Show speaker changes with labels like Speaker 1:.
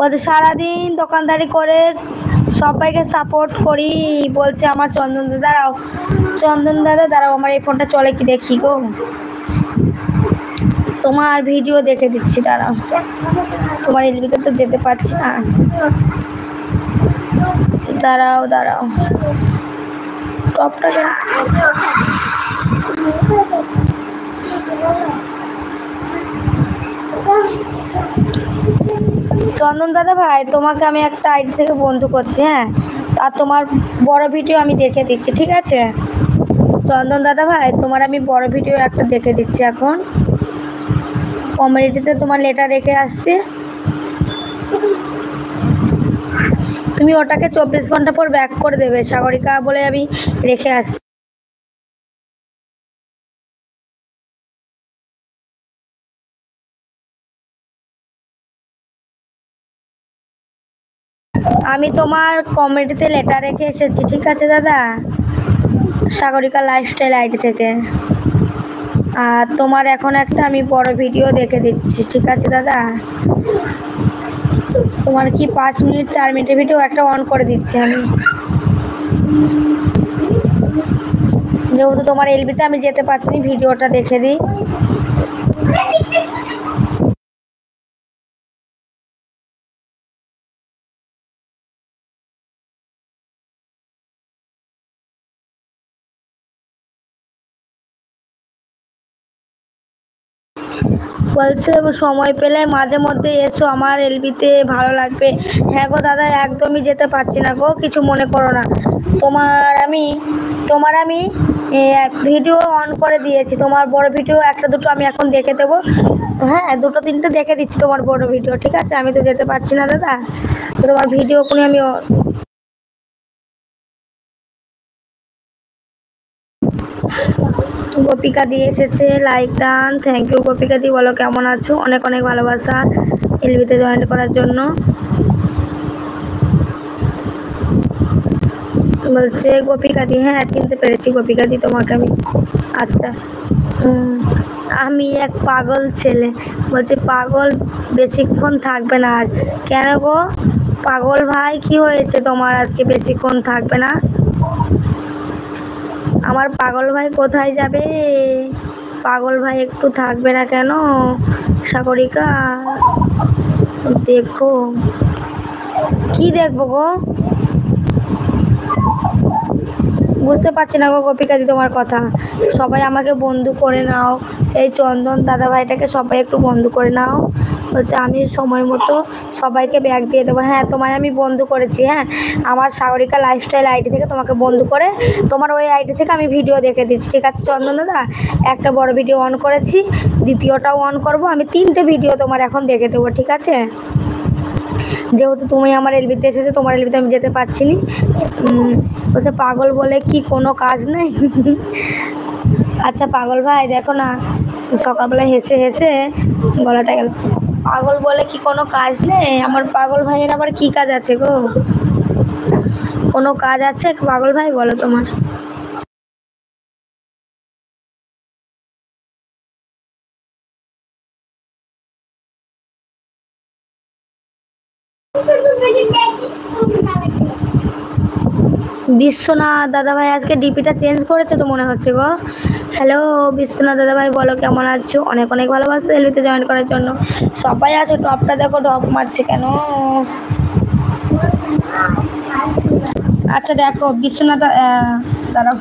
Speaker 1: বলছে সারাদিন দোকানদারি করে সবাইকে সাপোর্ট করি, বলছে আমার চন্দন দাদা দাঁড়াও, চন্দন দাদা দাঁড়াও, আমার এই ফোনটা চলে কি দেখি গো, তোমার ভিডিও দেখে দিচ্ছি দাঁড়াও, তোমার এর ভিতরে তো যেতে পারছি না, দাঁড়াও দাঁড়াও টপটা চন্দন দাদা ভাই, তোমাকে আমি একটা আইডি থেকে বন্ধু করছি, হ্যাঁ, আর তোমার বড় ভিডিও আমি দেখে দিচ্ছি, ঠিক আছে চন্দন দাদা ভাই, তোমার আমি বড় ভিডিও একটা দেখে দিচ্ছি, এখন কমিউনিটিতে তোমার লেটার রেখে আসছে, তুমি ওটাকে 24 ঘন্টা পর ব্যাক করে দেবে, সাগরিকা বলে আমি রেখে আসছি। আমি তোমার কমেন্টিতে লেটার রেখে এসেছি, ঠিক আছে দাদা, সাগরিকা লাইফস্টাইল আইডি থেকে, আর তোমার এখন একটা আমি বড় ভিডিও দেখে দিচ্ছি, ঠিক আছে দাদা, তোমার কি 5 মিনিট 4 মিনিটের ভিডিও একটা অন করে দিচ্ছি আমি, যেহেতু তোমার এলবিতে আমি যেতে পারছি না, ভিডিওটা দেখে দিই। বলছে সময় পেলে মাঝে মধ্যে এসো আমার এলবিতে, ভালো লাগবে। হ্যাঁ গো দাদা, একদমই যেতে পারছি না গো, কিছু মনে করো না, তোমার আমি ভিডিও অন করে দিয়েছি, তোমার বড় ভিডিও একটা দুটো আমি এখন দেখে দেবো, হ্যাঁ 2-3টে দেখে দিচ্ছি তোমার বড় ভিডিও, ঠিক আছে, আমি তো যেতে পারছি না দাদা, তো তোমার ভিডিও কোনো আমি গোপিকা দিয়ে এসেছে লাইক ডান, থ্যাংক ইউ গোপিকা দি, বলো কেমন আছো, অনেক অনেক ভালোবাসা এলবিতে জয়েন করার জন্য। বলছে গোপিকা দি, হ্যাঁ চিনতে পেরেছি গোপিকা দি তোমাকে আমি, আচ্ছা আমি এক পাগল ছেলে, বলছে পাগল বেশিক্ষণ থাকবে না আজ, কেন গো পাগল ভাই কি হয়েছে তোমার, আজকে বেশিক্ষণ থাকবে না, আমার পাগল ভাই কোথায় যাবে, পাগল ভাই একটু থাকবে না কেন, সাগরিকা দেখো, কি দেখবো গো, বুঝতে পারছি না গো গোপিকা দি তোমার কথা, সবাই আমাকে বন্ধু করে নাও, এই চন্দন দাদা ভাইটাকে সবাই একটু বন্ধু করে নাও, বলছে আমি সময় মতো সবাইকে ব্যাগ দিয়ে দেবো, হ্যাঁ তোমায় আমি বন্ধু করেছি, হ্যাঁ আমার সাগরিকা লাইফস্টাইল আইডি থেকে তোমাকে বন্ধু করে তোমার ওই আইডি থেকে আমি ভিডিও দেখে দিচ্ছি, ঠিক আছে চন্দন দাদা, একটা বড় ভিডিও অন করেছি, দ্বিতীয়টাও অন করব, আমি 3টে ভিডিও তোমার এখন দেখে দেবো, ঠিক আছে, যেহেতু তুমি আমার এলবিতে এসেছো, তোমার এলবিতে আমি যেতে পারছি না, বলছে পাগল বলে কি কোনো কাজ নেই, আচ্ছা পাগল ভাই দেখো না, সকালবেলা হেসে হেসে গলাটা গেল, পাগল বলে কি কোনো কাজ নেই, আমার পাগল ভাইয়ের আবার কি কাজ আছে গো, কোনো কাজ আছে পাগল ভাই বলো তোমার, বিশ্বনাথ দাদাভাই আজকে ডিপিটা চেঞ্জ করেছে তো মনে হচ্ছে গো, হ্যালো বিশ্বনাথ দাদাভাই বলো কেমন আছো, অনেক অনেক ভালোবাসা এলবিতে জয়েন করার জন্য, সবাই আছো, টপটা দেখো ঢপ মারছে কেন, আচ্ছা দেখো বিশ্বনাথ দাঁড়াও,